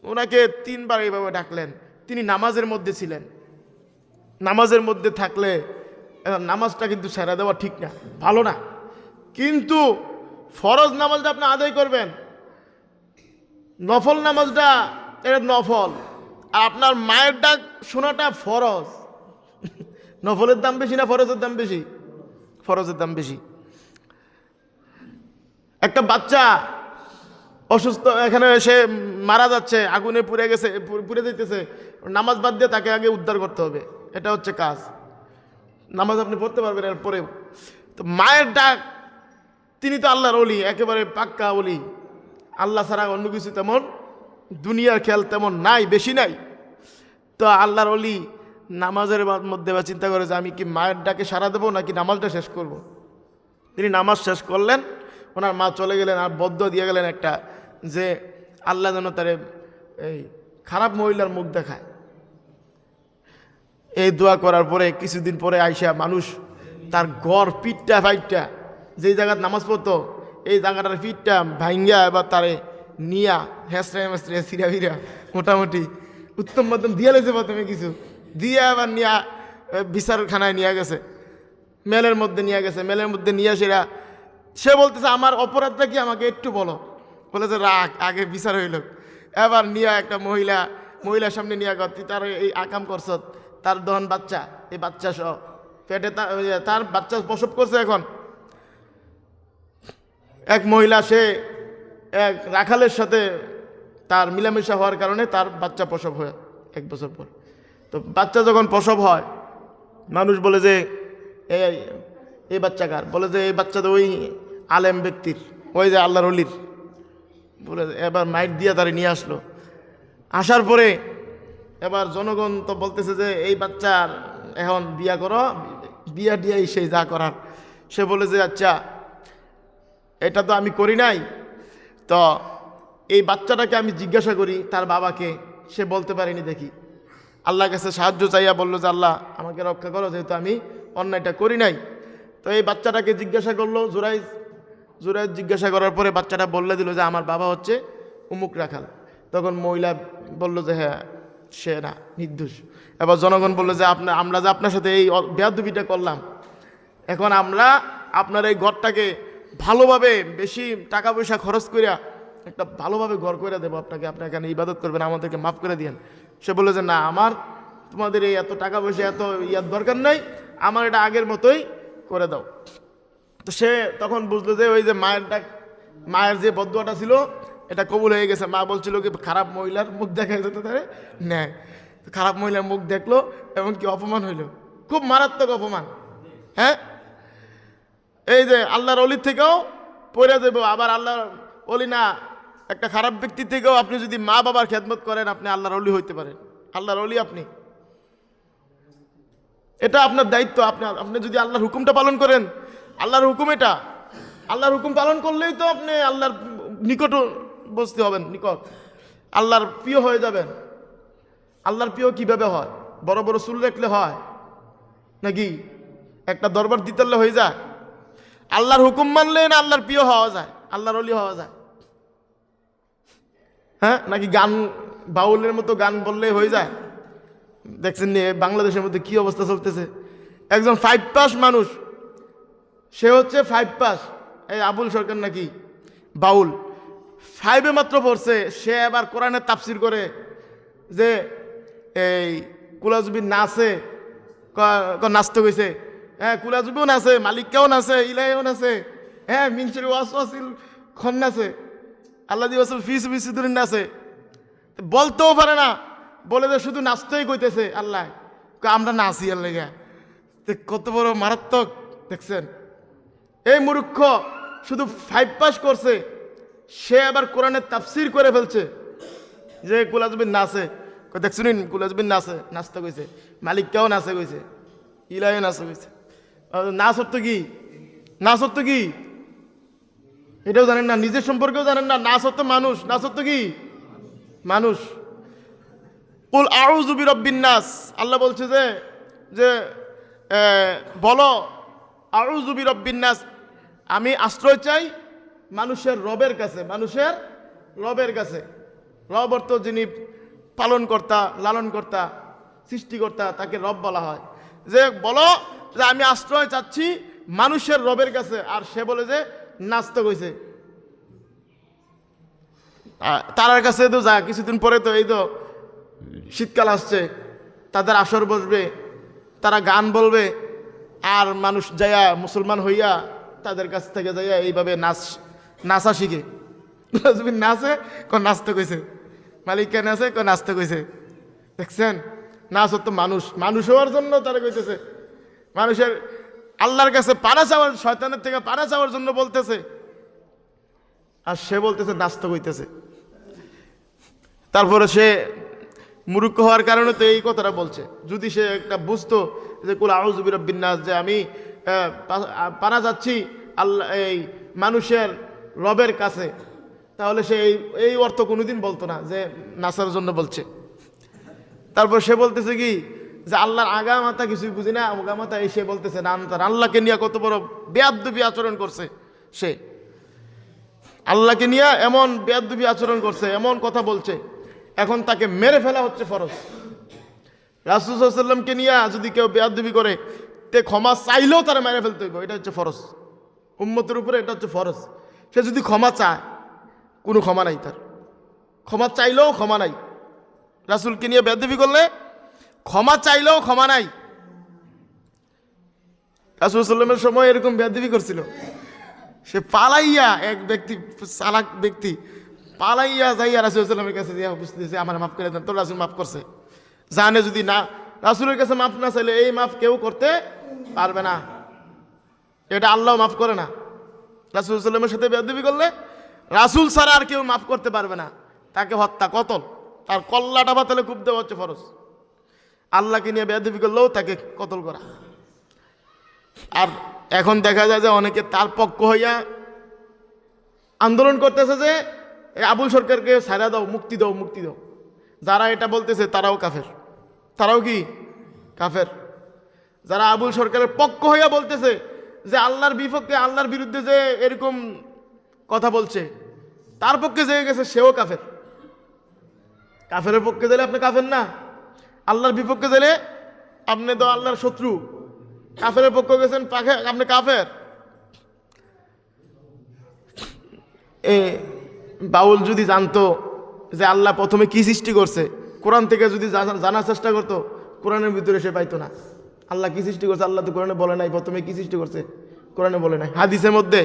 ওনাকে 3 বার এইভাবে ডাকলেন। তিনি নামাজের মধ্যে ছিলেন। নামাজের মধ্যে থাকলে নামাজটা কিন্তু ছেড়ে দেওয়া ঠিক না, ভালো না। কিন্তু ফরজ নামাজটা আপনি আদায় করবেন, নফল নামাজটা এটা নফল, আর আপনার মায়ের ডাক শোনাটা ফরজ। নফলের দাম বেশি না ফরজের দাম বেশি? ফরজের দাম বেশি। একটা বাচ্চা অসুস্থ, এখানে সে মারা যাচ্ছে, আগুনে পুড়ে গেছে, পুড়ে যেতেছে, নামাজ বাদ দিয়ে তাকে আগে উদ্ধার করতে হবে, এটা হচ্ছে কাজ। নামাজ আপনি পড়তে পারবেন এরপরে। তো মায়ের ডাক, তিনি তো আল্লাহর ওলি, একেবারে পাক্কা ওলি। আল্লাহ ছাড়া অন্য কিছু তেমন দুনিয়ার খেয়াল তেমন নাই, বেশি নাই। তো আল্লাহর ওলি নামাজের মধ্যে বা চিন্তা করে যে আমি কি মায়ের ডাকে সাড়া দেবো নাকি নামাজটা শেষ করব। তিনি নামাজ শেষ করলেন, ওনার মা চলে গেলেন, আর বদ্ধ দিয়ে গেলেন একটা, যে আল্লাহ যেন তারে এই খারাপ মহিলার মুখ দেখায়। এই দোয়া করার পরে কিছুদিন পরে আইসা মানুষ তার গড় পিঠটা ফাইটটা, যেই জায়গায় নামাজ পড়তো এই জায়গাটার পিঠটা ভাঙ্গা এবার তারে নিয়া হেসড়ে মেসড়ে সিরা ফিরা মোটামুটি উত্তম মধ্যম দিয়ে লেছে, প্রথমে কিছু দিয়ে আবার নিয়া বিচারখানায় নিয়ে গেছে, মেলের মধ্যে নিয়ে গেছে। মেলের মধ্যে নিয়ে সে বলতেছে আমার অপরাধটা কি, আমাকে একটু বলো। বলেছে রাগ, আগে বিচার হইল। এবার নিয়ে একটা মহিলার সামনে নিয়ে গতি, তার এই আকাম করছ, তার দহন বাচ্চা, এই বাচ্চা সহ পেটে তার বাচ্চা প্রসব করছে। এখন এক মহিলা, সে এক রাখালের সাথে তার মিলামেশা হওয়ার কারণে তার বাচ্চা প্রসব হয় 1 বছর পর। তো বাচ্চা যখন প্রসব হয়, মানুষ বলে যে এই বাচ্চা কার, বলে যে এই বাচ্চা তো ওই আলেম ব্যক্তির, ওই যে আল্লাহর ওলির। বলে এবার মাইট দিয়ে তারে নিয়ে আসলো। আসার পরে এবার জনগণ তো বলতেছে যে এই বাচ্চার এখন বিয়া করো, বিয়া দিয়াই সেই যা করার। সে বলে যে আচ্ছা এটা তো আমি করি নাই, তো এই বাচ্চাটাকে আমি জিজ্ঞাসা করি তার বাবাকে, সে বলতে পারেনি। দেখি আল্লাহর কাছে সাহায্য চাইয়া বললো যে আল্লাহ আমাকে রক্ষা করো, যেহেতু আমি অন্যায়টা করি নাই। তো এই বাচ্চাটাকে জিজ্ঞাসা করলো জুরাইজ জিজ্ঞাসা করার পরে বাচ্চাটা বললে দিল যে আমার বাবা হচ্ছে উমুক রাখাল। তখন মহিলা বলল যে হ্যাঁ সে না, নির্দোষ। এবার জনগণ বললো যে আমরা যে আপনার সাথে এই বেয়াদবিটা করলাম, এখন আমরা আপনার এই ঘরটাকে ভালোভাবে বেশি টাকা পয়সা খরচ করিয়া একটা ভালোভাবে ঘর করে দেবো আপনাকে, আপনি এখানে ইবাদত করবেন, আমাদেরকে মাফ করে দিয়েন। সে বললো যে না, আমার তোমাদের এই এত টাকা পয়সা এত ইয়ার দরকার নাই, আমার এটা আগের মতোই করে দাও। তো সে তখন বুঝলো যে ওই যে মায়ের যে বদুয়াটা ছিল এটা কবুল হয়ে গেছে। মা বলছিল কি খারাপ মহিলার মুখ দেখা যেতে তারে নেয়, খারাপ মহিলার মুখ দেখলো এবং কি অপমান হইল, খুব মারাত্মক অপমান। হ্যাঁ, এই যে আল্লাহর অলির থেকেও পড়ে দেবো, আবার আল্লাহর অলি না, একটা খারাপ ব্যক্তি থেকেও আপনি যদি মা বাবার খেদমত করেন আপনি আল্লাহর অলি হইতে পারেন। আল্লাহর অলি আপনি, এটা আপনার দায়িত্ব। আপনি যদি আল্লাহর হুকুমটা পালন করেন, আল্লাহর হুকুম এটা, আল্লাহর হুকুম পালন করলেই তো আপনি আল্লাহর নিকট বসতে হবেন, নিকট আল্লাহর প্রিয় হয়ে যাবেন। আল্লাহর প্রিয় কিভাবে হয়? বড় বড় চুল রাখলে হয় নাকি? একটা দরবার দিতে হয়ে যায়? আল্লাহর হুকুম মানলে না আল্লাহর প্রিয় হওয়া যায়, আল্লাহর অলি হওয়া যায়? হ্যাঁ, নাকি গান বাউলের মতো গান বললে হয়ে যায়? দেখছেন বাংলাদেশের মধ্যে কি অবস্থা চলতেছে। একজন 5 পাস মানুষ, সে হচ্ছে 5 পাস, এই আবুল সরকার নাকি বাউল, 5-এ মাত্র পড়ছে, সে আবার কোরআনের তাফসির করে যে এই কুলাজুবির নাচে নাচতে গেছে। হ্যাঁ, কুলাজুবিও নাচে, মালিককেও নাচে, ইলাইও নাচে, হ্যাঁ মিনসুর ওয়াসিল খন নাচে, আল্লাহ দিবাসুল ফিস বিসুদুর নাচে। বলতেও পারে না, বলে যে শুধু নাচতেই কইতেছে আল্লাহ, আমরা নাচি আল্লাহ। কত বড় মারাত্মক দেখছেন। এই মূর্খ শুধু 5 পাস করছে, সে আবার কোরআনের তাফসির করে ফেলছে যে কুলাজবিন নাচে। দেখছুন কুলাজবিন নাচে, নাচতে কইছে, মালিককেও নাচে কইছে, ইলাইও নাচে কইছে। নাচ অর্থ কি? নাচ অর্থ কি এটাও জানেন না, নিজের সম্পর্কেও জানেন না। নাচ অর্থ মানুষ, নাচ অর্থ কি? মানুষ। কুল আউযু বিরাব্বিন নাস, আল্লাহ বলছে যে বলো আউযু বিরাব্বিন নাস, আমি আশ্রয় চাই মানুষের রবের কাছে, মানুষের রবের কাছে। রব অর্থ যিনি পালনকর্তা, লালনকর্তা, সৃষ্টিকর্তা, তাকে রব বলা হয়। যে বলো যে আমি আশ্রয় চাচ্ছি মানুষের রবের কাছে, আর সে বলে যে নাচতে কইছে তারার কাছে। তো যা কিছুদিন পরে তো এই তো শীতকাল আসছে, তাদের আসর বসবে, তারা গান বলবে, আর মানুষ যাইয়া মুসলমান হইয়া তাদের কাছ থেকে যাইয়া এইভাবে নাচা শিখে। ডাস্টবিন নাচে কোন নাচতে কইছে, মালিক কেন আছে কোন নাচতে কইছে। দেখছেন, নাচ তো মানুষ হওয়ার জন্য তারা কইতেছে, মানুষের আল্লাহর কাছে পানা চাওয়ার, শয়তানের থেকে পানা চাওয়ার জন্য বলতেছে, আর সে বলতেছে নাচতে কইতেছে। তারপরে সে মূর্খ হওয়ার কারণে তো এই কথাটা বলছে। যদি সে একটা বুঝতো যে কুল আউযু বিরাব্বিন নাস, যে আমি পানা যাচ্ছি আল্লাহ এই মানুষের রবের কাছে, তাহলে সে এই অর্থ কোনোদিন বলতো না যে নাচার জন্য বলছে। তারপর সে বলতেছে কি যে আল্লাহর আগা মাথা কিছুই বুঝি না, আগা মাথা এই সে বলতেছে না, আল্লাহকে নিয়ে কত বড় বেয়াদবি আচরণ করছে সে, আল্লাহকে নিয়ে এমন বেয়াদবি আচরণ করছে, এমন কথা বলছে, এখন তাকে মেরে ফেলা হচ্ছে ফরজ। রাসূল সাল্লাল্লাহু আলাইহি ওয়াসাল্লামকে নিয়ে যদি কেউ বেয়াদবি করে, তে ক্ষমা চাইলেও তারা মেরে ফেলতে হইব, এটা হচ্ছে ফরজ উম্মতের উপরে, এটা হচ্ছে ফরজ। সে যদি ক্ষমা চায়, কোনো ক্ষমা নাই তার, ক্ষমা চাইলেও ক্ষমা নাই। রাসূলকে নিয়ে বেয়াদবি করলে ক্ষমা চাইলেও ক্ষমা নাই। রাসূল সাল্লাল্লাহু আলাইহি ওয়াসাল্লামের সময় এরকম বেয়াদবি করছিল, সে পালাইয়া, এক ব্যক্তি চালাক ব্যক্তি পালাইয়া যাইয়া রাসূল সাল্লাল্লাহু আলাইহি ওয়াসাল্লামের কাছে দিয়া বুঝতেছে আমার মাফ করে দেন। তো রাসূল মাফ করছে, জানে যদি না রাসূলের কাছে মাফ না চাইলে এই মাফ কেউ করতে পারবে না, এটা আল্লাহ মাফ করে না। রাসূল সাল্লাল্লাহু আলাইহি ওয়াসাল্লামের সাথে বেয়াদবি করলে রাসূল ছাড়া আর কেউ মাফ করতে পারবে না, তাকে হত্যা, কতল, তার কল্লাটা বাতালে খুব দেওয়া হচ্ছে ফরজ। আল্লাহকে নিয়ে বেয়াদবি করলেও তাকে কতল করা। আর এখন দেখা যায় যে অনেকে তার পক্ষ হইয়া আন্দোলন করতেছে যে আবুল সরকারকে ছাড়া দাও, মুক্তি দাও, মুক্তি দাও। যারা এটা বলতেছে তারাও কাফের, তারাও কি কাফের। যারা আবুল সরকারের পক্ষ হইয়া বলতেছে যে আল্লাহর বিপক্ষে, আল্লাহর বিরুদ্ধে যে এরকম কথা বলছে, তার পক্ষে যে গেছে সেও কাফের। কাফেরের পক্ষে গেলে আপনি কাফের না, আল্লাহর বিপক্ষে গেলে আপনি তো আল্লাহর শত্রু। কাফেরের পক্ষে গেছেন আপনি কাফের। এ বাউল যদি জানতো যে আল্লাহ প্রথমে কি সৃষ্টি করছে, কোরআন থেকে যদি জানার চেষ্টা করতো, কোরআনের ভিতরে সে পাইতো না আল্লাহ কি সৃষ্টি করছে। আল্লাহ তো কোরআনে বলে নাই প্রথমে কি সৃষ্টি করছে, কোরআনে বলে নাই। হাদিসের মধ্যে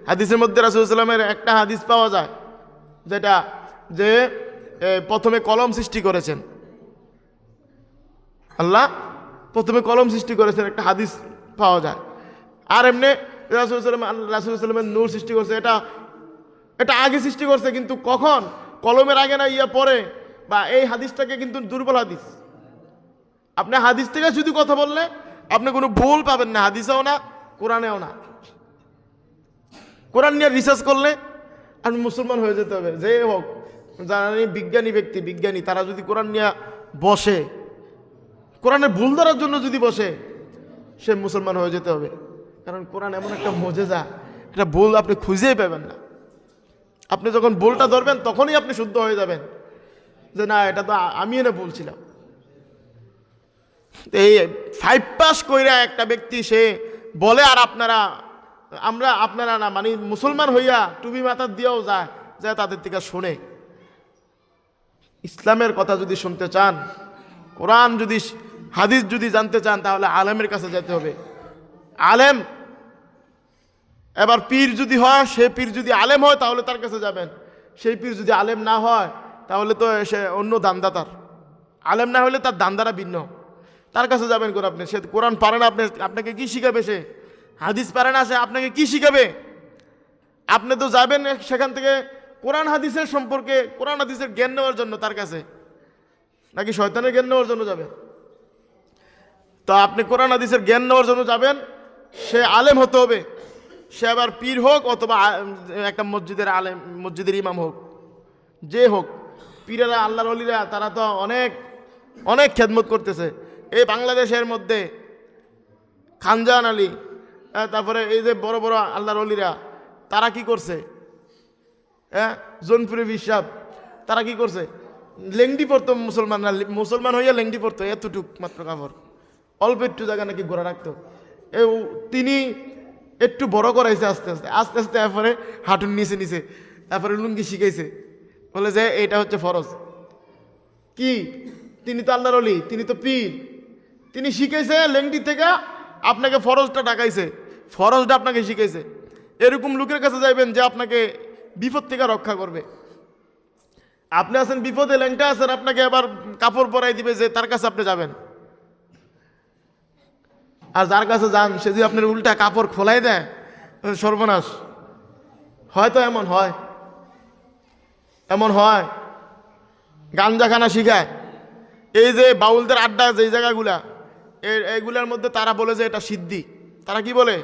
রাসূলুল্লাহ সাল্লাল্লাহু আলাইহি ওয়াসাল্লামের একটা হাদিস পাওয়া যায়, যেটা যে প্রথমে কলম সৃষ্টি করেছেন, আল্লাহ প্রথমে কলম সৃষ্টি করেছেন, একটা হাদিস পাওয়া যায়। আর এমনি রাসূলুল্লাহ সাল্লাল্লাহু আলাইহি ওয়াসাল্লামের নূর সৃষ্টি করছে, এটা আগে সৃষ্টি করছে, কিন্তু কখন, কলমের আগে না ইয়া পরে, বা এই হাদিসটাকে কিন্তু দুর্বল হাদিস। আপনি হাদিস থেকে শুধু কথা বললে আপনি কোনো ভুল পাবেন না, হাদিসেও না, কোরআনেও না। কোরআন নিয়ে রিসার্চ করলে আপনি মুসলমান হয়ে যেতে হবে। যে হোক, যারা বিজ্ঞানী ব্যক্তি, বিজ্ঞানী, তারা যদি কোরআন নিয়ে বসে, কোরআনের ভুল ধরার জন্য যদি বসে, সে মুসলমান হয়ে যেতে হবে। কারণ কোরআন এমন একটা মুজিজা, এটা ভুল আপনি খুঁজেই পাবেন না। আপনি যখন ভুলটা ধরবেন তখনই আপনি শুদ্ধ হয়ে যাবেন, যে না এটা তো আমি এনে বলছিলাম। এই 5 পাস কইরা একটা ব্যক্তি সে বলে, আর আপনারা না, মানে মুসলমান হইয়া টুপি মাথা দিয়েও যায় তাদের থেকে শোনে। ইসলামের কথা যদি শুনতে চান, কোরআন যদি, হাদিস যদি জানতে চান, তাহলে আলেমের কাছে যেতে হবে। আলেম, এবার পীর যদি হয়, সে পীর যদি আলেম হয় তাহলে তার কাছে যাবেন। সেই পীর যদি আলেম না হয় তাহলে তো সে অন্য দান্দা, তার আলেম না হলে তার দান্দারা ভিন্ন, তার কাছে যাবেন করে আপনি। সে কোরআন পারে না, আপনাকে কি শিখাবে? সে হাদিস পারে না, সে আপনাকে কি শিখাবে? আপনি তো যাবেন সেখান থেকে কোরআন হাদিসের সম্পর্কে, কোরআন হাদিসের জ্ঞান নেওয়ার জন্য তার কাছে, নাকি শয়তানের জ্ঞান নেওয়ার জন্য যাবেন? তো আপনি কোরআন হাদিসের জ্ঞান নেওয়ার জন্য যাবেন, সে আলেম হতে হবে। সে আবার পীর হোক অথবা একটা মসজিদের আলেম, মসজিদের ইমাম হোক, যে হোক। পীরেরা, আল্লাহর ওলিরা, তারা তো অনেক অনেক খেদমত করতেছে। এই বাংলাদেশের মধ্যে খানজাহান আলী, তারপরে এই যে বড় বড় আল্লাহর ওলিরা, তারা কি করছে? জোনপুরে বিশ্বাব, তারা কি করছে? লেংডি পড়তো মুসলমানরা, মুসলমান হইয়া লেংডি পড়তো, এতটুক মাত্র কাপড়, অল্প একটু জায়গা নাকি ঘোরা রাখতো। তিনি একটু বড় করাইছে আস্তে আস্তে আস্তে আস্তে, তারপরে হাঁটুর নিচে, তারপরে লুঙ্গি শিখাইছে, বলে যে এটা হচ্ছে ফরজ। কি? তিনি তো আল্লাহর ওলি, তিনি তো পীর, তিনি শিখাইছে লেংডি থেকে আপনাকে ফরজটা ডাকাইছে, ফরজটা আপনাকে শিখাইছে। এরকম লোকের কাছে যাইবেন যে আপনাকে বিপদ থেকে রক্ষা করবে। আপনি আছেন বিপদে, ল্যাংটা আছেন, আপনাকে আবার কাপড় পরাই দিবে যে তার কাছে আপনি যাবেন। আর যার কাছে যান সে যদি আপনার উল্টা কাপড় খোলাই দেয়, সর্বনাশ। হয়তো এমন হয়, এমন হয় গাঞ্জাখানা শিখায়। এই যে বাউলদের আড্ডা, যেই জায়গাগুলা, এইগুলার মধ্যে তারা বলে যে এটা সিদ্ধি। তারা কি বলে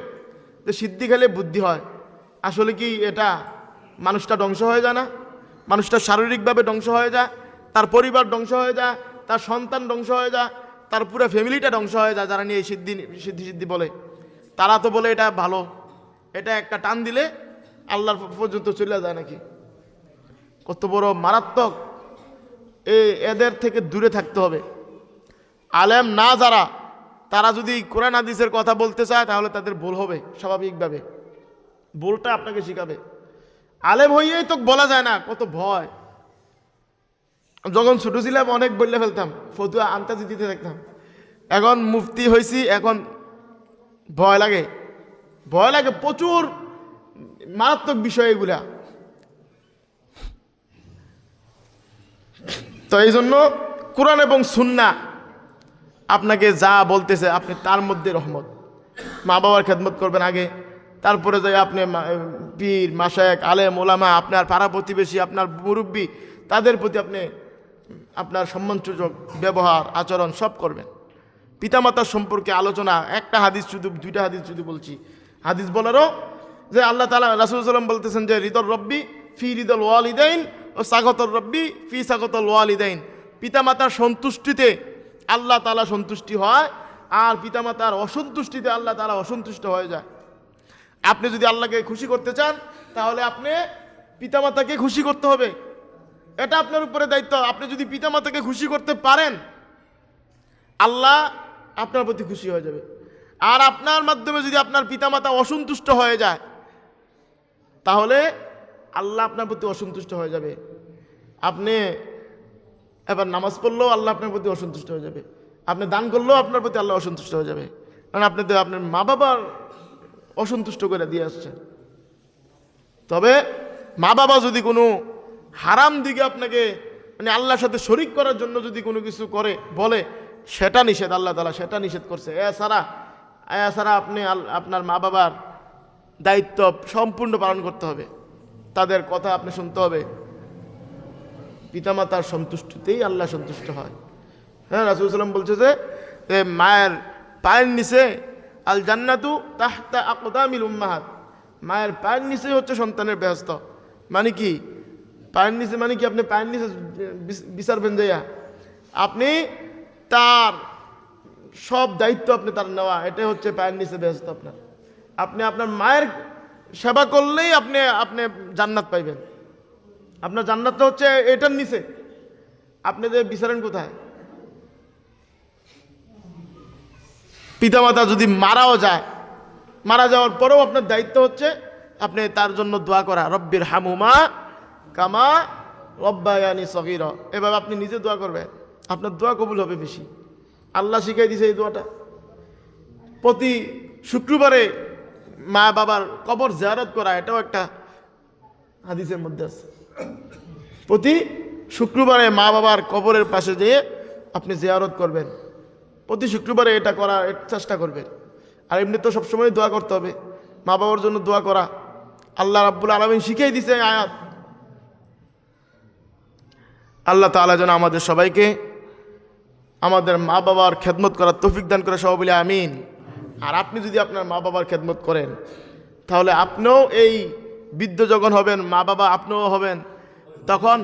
যে সিদ্ধি খেলে বুদ্ধি হয়। আসলে কি এটা মানুষটা ধ্বংস হয়ে যায় না? মানুষটা শারীরিকভাবে ধ্বংস হয়ে যায়, তার পরিবার ধ্বংস হয়ে যায়, তার সন্তান ধ্বংস হয়ে যায়, তার পুরো ফ্যামিলিটা ধ্বংস হয়ে যায়। যারা নিয়ে সিদ্ধি সিদ্ধি সিদ্ধি বলে, তারা তো বলে এটা ভালো, এটা একটা টান দিলে আল্লাহর পর্যন্ত চলে যায় নাকি। কত বড় মারাত্মক! এদের থেকে দূরে থাকতে হবে। আলেম না যারা, তারা যদি কোরআন হাদিসের কথা বলতে চায় তাহলে তাদের ভুল হবে স্বাভাবিকভাবে, ভুলটা আপনাকে শিখাবে। আলেম হইয়েই তো বলা যায় না, কত ভয়। যখন ছোট ছিলাম অনেক বললে ফেলতাম, ফতুয়া আনতাজি দিতে থাকতাম। এখন মুফতি হয়েছি, এখন ভয় লাগে, ভয় লাগে প্রচুর। মারাত্মক বিষয় এগুলা। তো এই জন্য কোরআন এবং সুন্নাহ আপনাকে যা বলতেছে আপনি তার মধ্যে রহমত। মা বাবার খেদমত করবেন আগে, তারপরে যাই আপনি পীর, মাশায়েখ, আলেম, ওলামা, আপনার পাড়া প্রতিবেশী, আপনার মুরব্বী, তাদের প্রতি আপনি আপনার সম্মানসূচক ব্যবহার আচরণ সব করবেন। পিতামাতার সম্পর্কে আলোচনা, একটা হাদিস শুধু, দুইটা হাদিস শুধু বলছি। হাদিস বলারও যে আল্লাহ তাআলা, রাসূল সাল্লাল্লাহু আলাইহি ওয়াসাল্লাম বলতেছেন যে রিদর রব্বি ফি রিদল ওয়ালিদাইন ও সাগতর রব্বি ফি সাগতল ওয়ালিদাইন। পিতামাতার সন্তুষ্টিতে আল্লাহ তাআলা সন্তুষ্টি হয়, আর পিতামাতার অসন্তুষ্টিতে আল্লাহ তাআলা অসন্তুষ্ট হয়ে যায়। আপনি যদি আল্লাহকে খুশি করতে চান তাহলে আপনি পিতামাতাকে খুশি করতে হবে, এটা আপনার উপরে দায়িত্ব। আপনি যদি পিতামাতাকে খুশি করতে পারেন, আল্লাহ আপনার প্রতি খুশি হয়ে যাবে। আর আপনার মাধ্যমে যদি আপনার পিতামাতা অসন্তুষ্ট হয়ে যায়, তাহলে আল্লাহ আপনার প্রতি অসন্তুষ্ট হয়ে যাবে। আপনি এবার নামাজ পড়লেও আল্লাহ আপনার প্রতি অসন্তুষ্ট হয়ে যাবে, আপনি দান করলেও আপনার প্রতি আল্লাহ অসন্তুষ্ট হয়ে যাবে, কারণ আপনি তো আপনার মা বাবার অসন্তুষ্ট করে দিয়ে আসছেন। তবে মা বাবা যদি কোনো হারাম দিকে আপনাকে, মানে আল্লাহর সাথে শরিক করার জন্য যদি কোনো কিছু করে বলে, সেটা নিষেধ, আল্লাহ তাআলা সেটা নিষেধ করছে। এছাড়া আপনি আপনার মা বাবার দায়িত্ব সম্পূর্ণ পালন করতে হবে, তাদের কথা আপনি শুনতে হবে। পিতামাতার সন্তুষ্টিতেই আল্লাহ সন্তুষ্ট হয়। হ্যাঁ, রাসূল সাল্লাল্লাহু আলাইহি ওয়াসাল্লাম বলছে যে মায়ের পায়ের নিচে আল জান্নাতু তাহতা আকদামিল উম্মাহাত, মায়ের পায়ের নিচে হচ্ছে সন্তানের বেহেশত। মানে কি পায়ের নিচে, মানে কি আপনি পায়ের নিচে বিচারবেন যাইয়া, আপনি তার সব দায়িত্ব আপনি তার নেওয়া, এটাই হচ্ছে পায়ের নিচে বেহেশত আপনার। আপনি আপনার মায়ের সেবা করলেই আপনি জান্নাত পাইবেন। আপনার জান্নাতটা হচ্ছে এটার নিচে, আপনি যে বিচারেন কোথায়? পিতামাতা যদি মারাও যায়, মারা যাওয়ার পরেও আপনার দায়িত্ব হচ্ছে আপনি তার জন্য দোয়া করা, রব্বির হামুমা কামা রব্বায়ানি সগীরা। এভাবে আপনি নিজে দোয়া করবেন, আপনার দোয়া কবুল হবে বেশি। আল্লাহ শিখাই দিয়েছে এই দোয়াটা। প্রতি শুক্রবারে মা বাবার কবর জিয়ারত করা, এটাও একটা হাদিসের মধ্যে আছে। প্রতি শুক্রবারে মা বাবার কবরের পাশে যেয়ে আপনি জিয়ারত করবেন, প্রতি শুক্রবারে এটা করার চেষ্টা করবেন। আর এমনি তো সবসময় দোয়া করতে হবে, মা বাবার জন্য দোয়া করা আল্লাহ রাব্বুল আলামিন শিখিয়ে দিয়েছে আয়াত। আল্লাহ তাআলা যেন আমাদের সবাইকে আমাদের মা বাবার খেদমত করার তৌফিক দান করে, সবাই বলে আমিন। আর আপনি যদি আপনার মা বাবার খেদমত করেন, তাহলে আপনিও এই বৃদ্ধ যখন হবেন, মা বাবা আপনিও হবেন, তখন